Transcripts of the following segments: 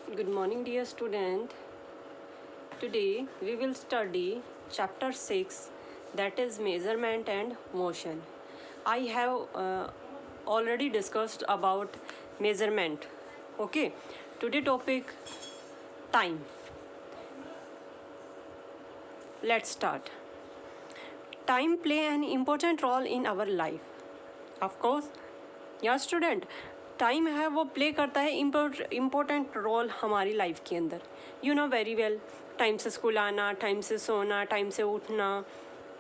Good morning, dear student. Today we will study chapter 6, that is measurement and motion. I have already discussed about measurement. Okay, today topic time. Let's start. Time play an important role in our life. Of course, या student time है वो play करता है important role हमारी life के अंदर. You know very well, time से school आना, टाइम से सोना, टाइम से उठना,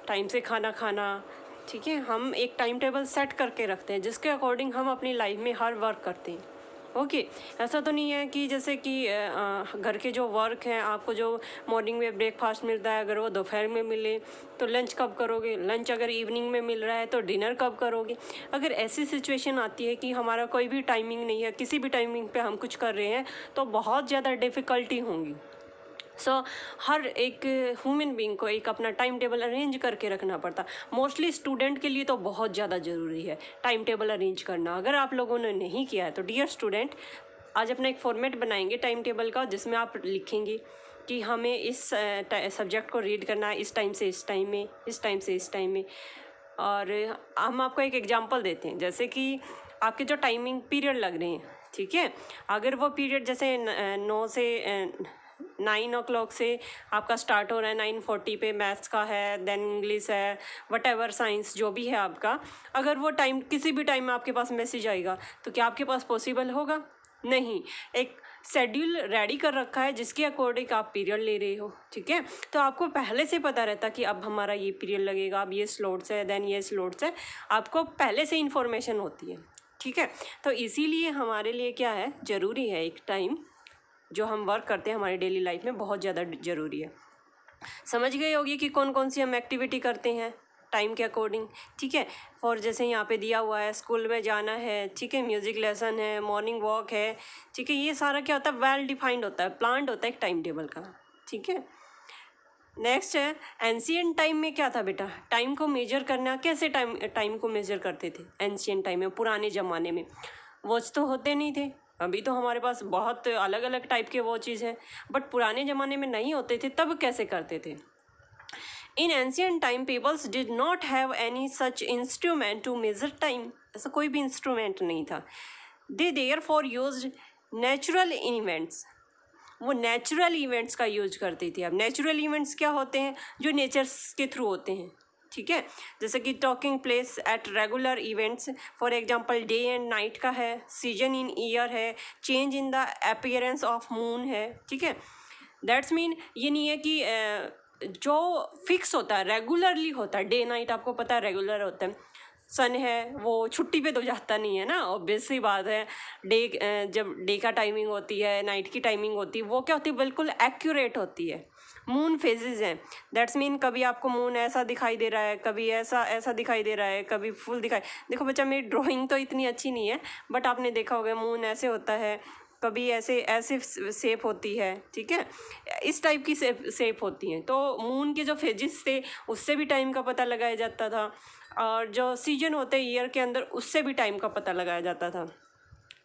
टाइम से खाना खाना. ठीक है, हम एक टाइम टेबल सेट करके रखते हैं जिसके अकॉर्डिंग हम अपनी लाइफ में हर वर्क करते हैं. ओके ऐसा तो नहीं है कि जैसे कि घर के जो वर्क हैं, आपको जो मॉर्निंग में ब्रेकफास्ट मिलता है अगर वो दोपहर में मिले तो लंच कब करोगे, लंच अगर इवनिंग में मिल रहा है तो डिनर कब करोगे. अगर ऐसी सिचुएशन आती है कि हमारा कोई भी टाइमिंग नहीं है, किसी भी टाइमिंग पे हम कुछ कर रहे हैं तो बहुत ज़्यादा डिफ़िकल्टी होंगी. सो हर एक ह्यूमन बीइंग को एक अपना टाइम टेबल अरेंज करके रखना पड़ता. मोस्टली स्टूडेंट के लिए तो बहुत ज़्यादा ज़रूरी है टाइम टेबल अरेंज करना. अगर आप लोगों ने नहीं किया है तो डियर स्टूडेंट, आज अपना एक फॉर्मेट बनाएंगे टाइम टेबल का जिसमें आप लिखेंगे कि हमें इस सब्जेक्ट को रीड करना है इस टाइम से इस टाइम में, इस टाइम से इस टाइम में. और हम आपको एक एग्जांपल देते हैं, जैसे कि आपके जो टाइमिंग पीरियड लग रहे हैं, ठीक है, अगर वो पीरियड जैसे 9 से 9 o'clock से आपका स्टार्ट हो रहा है, 9:40 पे मैथ्स का है, देन इंग्लिश है, वट एवर साइंस जो भी है आपका, अगर वो टाइम किसी भी टाइम में आपके पास मैसेज आएगा तो क्या आपके पास पॉसिबल होगा? नहीं. एक शेड्यूल रेडी कर रखा है जिसके अकॉर्डिंग आप पीरियड ले रहे हो. ठीक है, तो आपको पहले से पता रहता कि अब हमारा ये पीरियड लगेगा, अब ये स्लॉट्स है, देन ये स्लॉट्स है, आपको पहले से इन्फॉर्मेशन होती है. ठीक है, तो इसीलिए हमारे लिए क्या है, ज़रूरी है एक टाइम जो हम वर्क करते हैं हमारी डेली लाइफ में बहुत ज़्यादा ज़रूरी है. समझ गए होगी कि कौन कौन सी हम एक्टिविटी करते हैं टाइम के अकॉर्डिंग. ठीक है, और जैसे यहाँ पे दिया हुआ है स्कूल में जाना है, ठीक है, म्यूज़िक लेसन है, मॉर्निंग वॉक है. ठीक है, ये सारा क्या होता है, वेल डिफाइंड होता है, प्लान्ड होता है एक टाइम टेबल का. ठीक है, नेक्स्ट है एंशियंट टाइम में क्या था बेटा, टाइम को मेजर करना. कैसे टाइम को मेजर करते थे एंशियंट टाइम में? पुराने ज़माने में वॉच तो होते नहीं थे. अभी तो हमारे पास बहुत अलग अलग टाइप के वॉचेज़ हैं, बट पुराने ज़माने में नहीं होते थे. तब कैसे करते थे? In ancient time peoples did not have any such instrument to measure time. ऐसा कोई भी इंस्ट्रूमेंट नहीं था. They therefore use natural events. वो नेचुरल इवेंट्स का यूज करती थी. अब नेचुरल इवेंट्स क्या होते हैं? जो नेचर्स के थ्रू होते हैं. ठीक है, जैसे कि talking place at regular events, for example day and night का है, सीजन इन ईयर है, change in the appearance of moon है. ठीक है, दैट्स मीन ये नहीं है कि जो फिक्स होता है, रेगुलरली होता है, डे नाइट आपको पता है रेगुलर होता है. सन है वो छुट्टी पे तो जाता नहीं है ना, ऑब्वियस सी बात है. जब डे का टाइमिंग होती है, नाइट की टाइमिंग होती है, वो क्या होती है, बिल्कुल एक्यूरेट होती है. मून फेजेस हैं, दैट्स मीन कभी आपको मून ऐसा दिखाई दे रहा है, कभी ऐसा ऐसा दिखाई दे रहा है, कभी फुल दिखाई. देखो बच्चा, मेरी ड्राइंग तो इतनी अच्छी नहीं है, बट आपने देखा होगा मून ऐसे होता है, कभी ऐसे ऐसे शेप होती है. ठीक है, इस टाइप की शेप होती हैं. तो मून के जो फेजेस थे उससे भी टाइम का पता लगाया जाता था, और जो सीजन होते हैं ईयर के अंदर उससे भी टाइम का पता लगाया जाता था.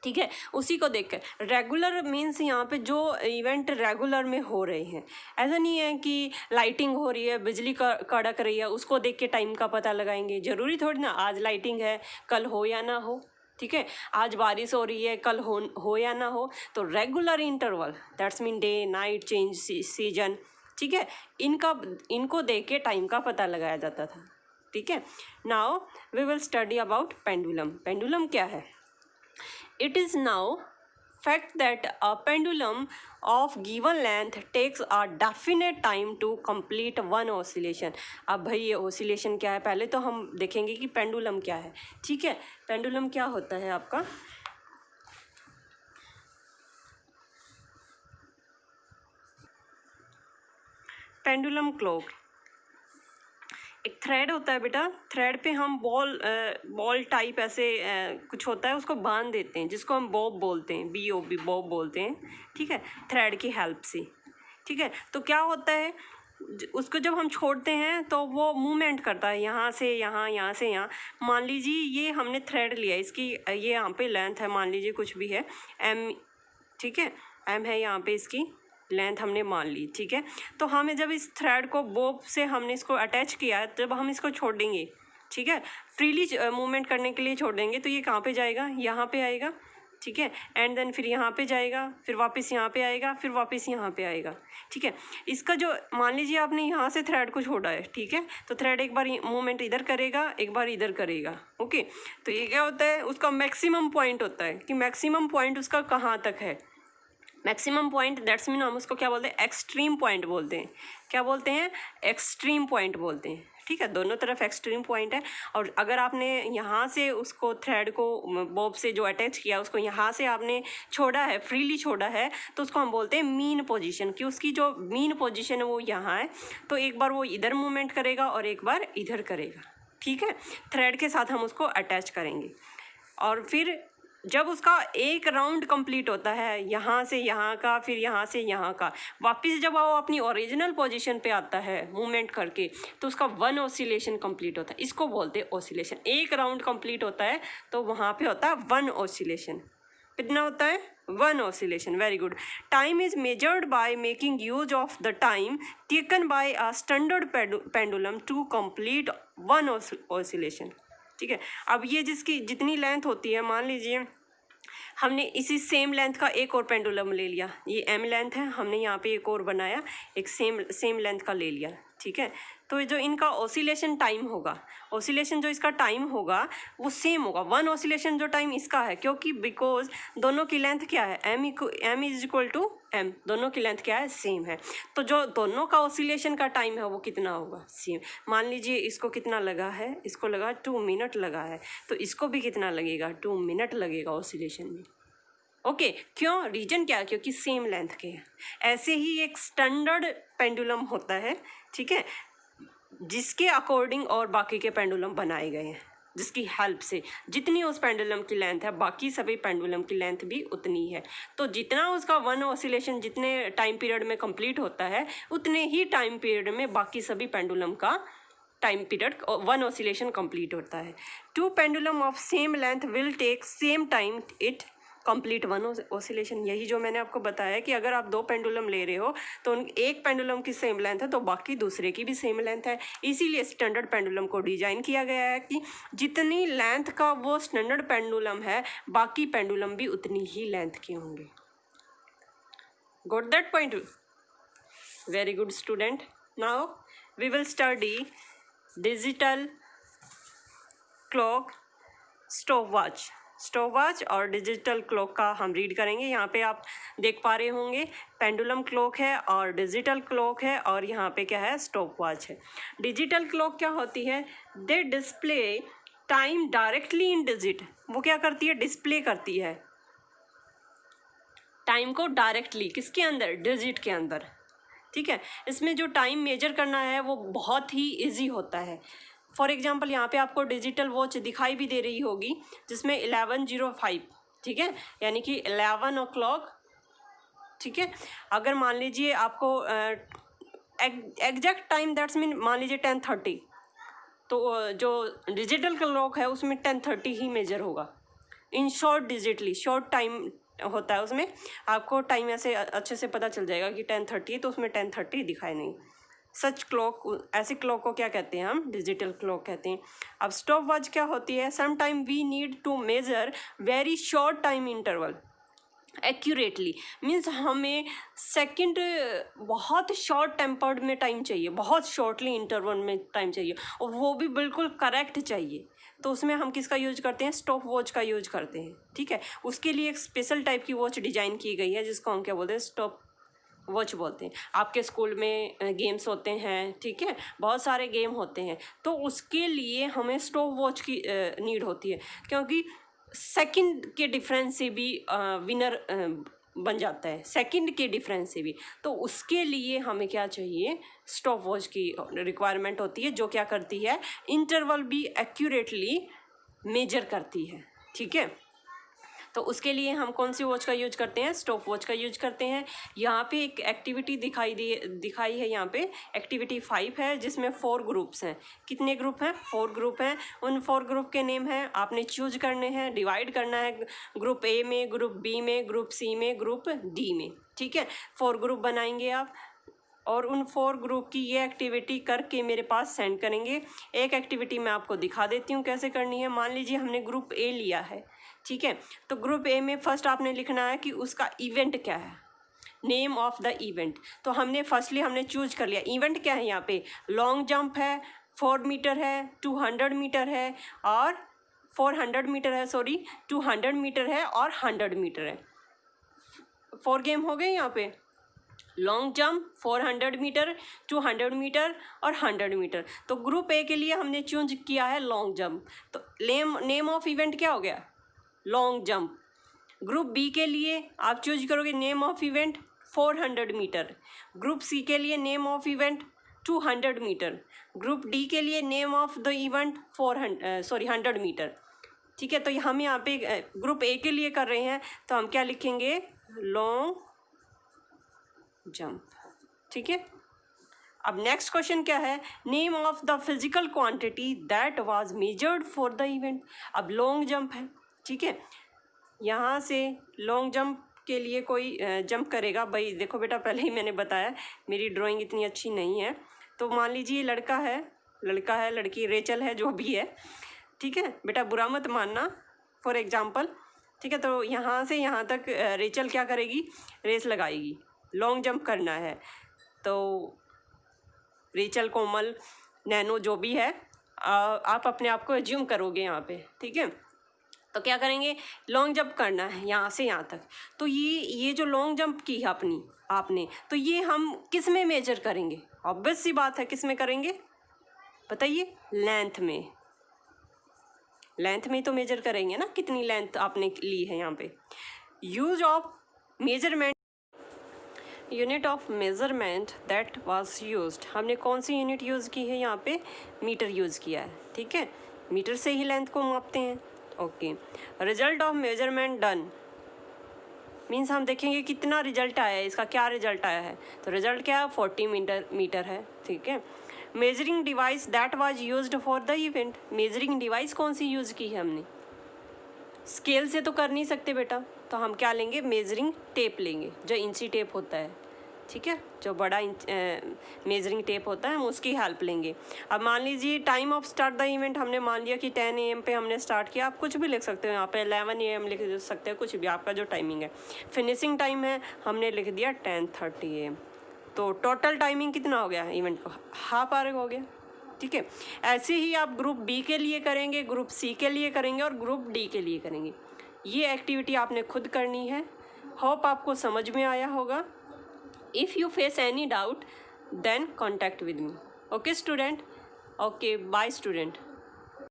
ठीक है, उसी को देख कर रेगुलर मीन्स यहाँ पे जो इवेंट रेगुलर में हो रहे हैं. ऐसा नहीं है कि लाइटिंग हो रही है, बिजली कड़क रही है, उसको देख के टाइम का पता लगाएंगे. ज़रूरी थोड़ी ना आज लाइटिंग है कल हो या ना हो. ठीक है, आज बारिश हो रही है कल हो या ना हो. तो regular interval, that's mean day night change season. ठीक है, इनको देख के टाइम का पता लगाया जाता था. ठीक है, now we will study about pendulum. Pendulum क्या है? It is now fact that a pendulum of given length takes a definite time to complete one oscillation. अब भाई ये oscillation क्या है, पहले तो हम देखेंगे कि पेंडुलम क्या है. ठीक है, पेंडुलम क्या होता है आपका? पेंडुलम क्लॉक एक थ्रेड होता है बेटा. थ्रेड पे हम बॉल टाइप ऐसे कुछ होता है, उसको बांध देते हैं, जिसको हम बॉब बोलते हैं, BOB बॉब बोलते हैं. ठीक है, थ्रेड की हेल्प से. ठीक है, तो क्या होता है, उसको जब हम छोड़ते हैं तो वो मूवमेंट करता है, यहाँ से यहाँ, यहाँ से यहाँ. मान लीजिए ये हमने थ्रेड लिया, इसकी ये यहाँ पे लेंथ है, मान लीजिए कुछ भी है M. ठीक है, एम है यहाँ पे इसकी लेंथ हमने मान ली, ठीक है। तो हमें जब इस थ्रेड को बोब से हमने इसको अटैच किया, जब हम इसको छोड़ देंगे, ठीक है, फ्रीली मूवमेंट करने के लिए छोड़ देंगे, तो ये कहाँ पे जाएगा, यहाँ पे आएगा, ठीक है, एंड देन फिर यहाँ पे जाएगा, फिर वापस यहाँ पे आएगा, फिर वापस यहाँ पे आएगा, ठीक है। इसका जो मान लीजिए आपने यहाँ से थ्रेड को छोड़ा है, ठीक है, तो थ्रेड एक बार मूवमेंट इधर करेगा, एक बार इधर करेगा, ओके। तो ये क्या होता है, उसका मैक्सिमम पॉइंट होता है कि मैक्सिमम पॉइंट उसका कहाँ तक है। मैक्सिमम पॉइंट दैट्स मीन हम उसको क्या बोलते हैं, एक्सट्रीम पॉइंट बोलते हैं। क्या बोलते हैं, एक्सट्रीम पॉइंट बोलते हैं, ठीक है। दोनों तरफ एक्सट्रीम पॉइंट है। और अगर आपने यहाँ से उसको थ्रेड को बॉब से जो अटैच किया उसको यहाँ से आपने छोड़ा है, फ्रीली छोड़ा है, तो उसको हम बोलते हैं मीन पोजीशन, कि उसकी जो मीन पोजीशन है वो यहाँ है। तो एक बार वो इधर मूवमेंट करेगा और एक बार इधर करेगा, ठीक है। थ्रेड के साथ हम उसको अटैच करेंगे और फिर जब उसका एक राउंड कंप्लीट होता है, यहाँ से यहाँ का, फिर यहाँ से यहाँ का, वापस जब वो अपनी ओरिजिनल पोजीशन पे आता है मूवमेंट करके, तो उसका वन ऑसिलेशन कंप्लीट होता है। इसको बोलते हैं ऑसिलेशन। एक राउंड कंप्लीट होता है तो वहाँ पे होता है वन ऑसिलेशन। कितना होता है, one oscillation. Very good. Time is measured by making use of the time taken by a standard pendulum to complete one oscillation, ठीक है। अब ये जिसकी जितनी लेंथ होती है, मान लीजिए हमने इसी सेम लेंथ का एक और पेंडुलम ले लिया, ये एम लेंथ है, हमने यहाँ पे एक और बनाया, एक सेम लेंथ का ले लिया, ठीक है। तो जो इनका ऑसिलेशन टाइम होगा, ऑसिलेशन जो इसका टाइम होगा वो सेम होगा, वन ऑसिलेशन जो टाइम इसका है, क्योंकि बिकॉज दोनों की लेंथ क्या है, M is equal to M, दोनों की लेंथ क्या है, सेम है। तो जो दोनों का ऑसिलेशन का टाइम है वो कितना होगा, सेम। मान लीजिए इसको कितना लगा है, इसको लगा 2 मिनट लगा है, तो इसको भी कितना लगेगा, 2 मिनट लगेगा ऑसिलेशन में, ओके। क्यों, रीजन क्या है, क्योंकि सेम लेंथ के हैं। ऐसे ही एक स्टैंडर्ड पेंडुलम होता है, ठीक है, जिसके अकॉर्डिंग और बाकी के पेंडुलम बनाए गए हैं, जिसकी हेल्प से जितनी उस पेंडुलम की लेंथ है बाकी सभी पेंडुलम की लेंथ भी उतनी है। तो जितना उसका वन ऑसिलेशन जितने टाइम पीरियड में कंप्लीट होता है, उतने ही टाइम पीरियड में बाकी सभी पेंडुलम का time period one oscillation complete होता है। Two pendulum of same length will take same time it complete one oscillation. यही जो मैंने आपको बताया कि अगर आप दो पेंडुलम ले रहे हो तो एक पेंडुलम की सेम लेंथ है तो बाकी दूसरे की भी सेम लेंथ है। इसीलिए स्टैंडर्ड पेंडुलम को डिजाइन किया गया है कि जितनी लेंथ का वो स्टैंडर्ड पेंडुलम है, बाकी पेंडुलम भी उतनी ही लेंथ के होंगे। Got that point? Very good student. Now we will study digital clock, stopwatch. Stopwatch और डिजिटल क्लॉक का हम रीड करेंगे। यहाँ पे आप देख पा रहे होंगे पेंडुलम क्लॉक है और डिजिटल क्लॉक है, और यहाँ पे क्या है, स्टॉपवॉच है। डिजिटल क्लॉक क्या होती है, they display time directly in digit. वो क्या करती है, डिस्प्ले करती है टाइम को डायरेक्टली, किसके अंदर, डिजिट के अंदर, ठीक है। इसमें जो टाइम मेजर करना है वो बहुत ही ईजी होता है। फॉर एग्जाम्पल यहाँ पे आपको डिजिटल वॉच दिखाई भी दे रही होगी जिसमें 11:05, ठीक है, यानी कि 11 o'clock, ठीक है। अगर मान लीजिए आपको एग्जैक्ट टाइम दैट्स मीन मान लीजिए 10:30, तो जो डिजिटल क्लॉक है उसमें 10:30 ही मेजर होगा। In short digitally, short time होता है उसमें, आपको टाइम ऐसे अच्छे से पता चल जाएगा कि 10:30 तो उसमें 10:30 दिखाई नहीं। सच क्लॉक, ऐसी क्लॉक को क्या कहते हैं हम, डिजिटल क्लॉक कहते हैं। अब स्टॉप वॉच क्या होती है, some time we need to measure very short time interval accurately, means हमें सेकंड बहुत शॉर्ट टेम्पर्ड में टाइम चाहिए, बहुत शॉर्टली इंटरवल में टाइम चाहिए, और वो भी बिल्कुल करेक्ट चाहिए। तो उसमें हम किसका यूज करते हैं, स्टॉप वॉच का यूज करते हैं, ठीक है। उसके लिए एक स्पेशल टाइप की वॉच डिजाइन की गई है जिसको हम क्या बोलते हैं, स्टॉप वॉच बोलते हैं। आपके स्कूल में गेम्स होते हैं, ठीक है, बहुत सारे गेम होते हैं, तो उसके लिए हमें स्टॉप वॉच की नीड होती है, क्योंकि सेकंड के डिफरेंस से भी विनर बन जाता है, सेकंड के डिफरेंस से भी। तो उसके लिए हमें क्या चाहिए, स्टॉप वॉच की रिक्वायरमेंट होती है, जो क्या करती है, इंटरवल भी एक्यूरेटली मेजर करती है, ठीक है। तो उसके लिए हम कौन सी वॉच का यूज करते हैं, स्टॉप वॉच का यूज करते हैं। यहाँ पे एक एक्टिविटी दिखाई है, यहाँ पे एक्टिविटी 5 है जिसमें 4 ग्रुप्स हैं। कितने ग्रुप हैं, 4 ग्रुप हैं। उन 4 ग्रुप के नेम हैं, आपने चूज करने हैं, डिवाइड करना है ग्रुप ए में, ग्रुप बी में, ग्रुप सी में, ग्रुप डी में। ठीक है, 4 ग्रुप बनाएंगे आप और उन 4 ग्रुप की ये एक्टिविटी करके मेरे पास सेंड करेंगे। एक एक्टिविटी मैं आपको दिखा देती हूँ कैसे करनी है। मान लीजिए हमने ग्रुप ए लिया है, ठीक है, तो ग्रुप ए में फर्स्ट आपने लिखना है कि उसका इवेंट क्या है, नेम ऑफ द इवेंट। तो हमने हमने चूज कर लिया इवेंट क्या है, यहाँ पे लॉन्ग जंप है, 4 मीटर है, 200 मीटर है और 400 मीटर है, सॉरी 200 मीटर है और 100 मीटर है। 4 गेम हो गए यहाँ पे, लॉन्ग जंप, 400 मीटर, 200 मीटर और 100 मीटर। तो ग्रुप ए के लिए हमने चूज किया है लॉन्ग जंप, तो नेम ऑफ इवेंट क्या हो गया, लॉन्ग जंप। ग्रुप बी के लिए आप चूज करोगे name of event 400 metre, group C के लिए name of event 200 metre, group D के लिए name of the event 100 metre. ठीक है, तो हम यहाँ पे ग्रुप ए के लिए कर रहे हैं तो हम क्या लिखेंगे, लॉन्ग जंप। ठीक है, अब नेक्स्ट क्वेश्चन क्या है, name of the physical quantity that was measured for the event. अब लॉन्ग जंप है, ठीक है, यहाँ से लॉन्ग जंप के लिए कोई जंप करेगा। भाई देखो बेटा, पहले ही मैंने बताया मेरी ड्राइंग इतनी अच्छी नहीं है, तो मान लीजिए लड़का है, लड़की, रेचल है, जो भी है, ठीक है बेटा, बुरा मत मानना, फॉर एग्जांपल। ठीक है, तो यहाँ से यहाँ तक रेचल क्या करेगी, रेस लगाएगी, लॉन्ग जंप करना है। तो रेचल, कोमल, नैनो जो भी है, आप अपने आप को एज्यूम करोगे यहाँ पे। ठीक है, तो क्या करेंगे, लॉन्ग जंप करना है यहाँ से यहाँ तक। तो ये जो लॉन्ग जंप की है आपने, तो ये हम किस में मेजर करेंगे, ऑब्वियस सी बात है, किस में करेंगे बताइए, लेंथ में। लेंथ में तो मेजर करेंगे ना, कितनी लेंथ आपने ली है। यहाँ पे use of measurement, unit of measurement that was used, हमने कौन सी यूनिट यूज़ की है, यहाँ पे मीटर यूज़ किया है। ठीक है, मीटर से ही लेंथ को मापते हैं। Okay, result of measurement done means हम देखेंगे कितना रिजल्ट आया है, इसका क्या रिजल्ट आया है। तो रिजल्ट क्या है, 40 मीटर है। ठीक है, measuring device that was used for the event, measuring device कौन सी यूज़ की है हमने, स्केल से तो कर नहीं सकते बेटा, तो हम क्या लेंगे, मेजरिंग टेप लेंगे, जो इंची टेप होता है। ठीक है, जो बड़ा मेजरिंग टेप होता है, हम उसकी हेल्प लेंगे। अब मान लीजिए time of start the event, हमने मान लिया कि 10 AM पे हमने स्टार्ट किया, आप कुछ भी लिख सकते हो यहाँ पे, 11 AM लिख सकते हो, कुछ भी आपका जो टाइमिंग है। फिनिशिंग टाइम है, हमने लिख दिया 10:30 AM। तो टोटल टाइमिंग कितना हो गया इवेंट को, हाफ आवर हो गया। ठीक है, ऐसे ही आप ग्रुप बी के लिए करेंगे, ग्रुप सी के लिए करेंगे और ग्रुप डी के लिए करेंगे। ये एक्टिविटी आपने खुद करनी है। होप आपको समझ में आया होगा। If you face any doubt then contact with me. Okay student, okay bye student.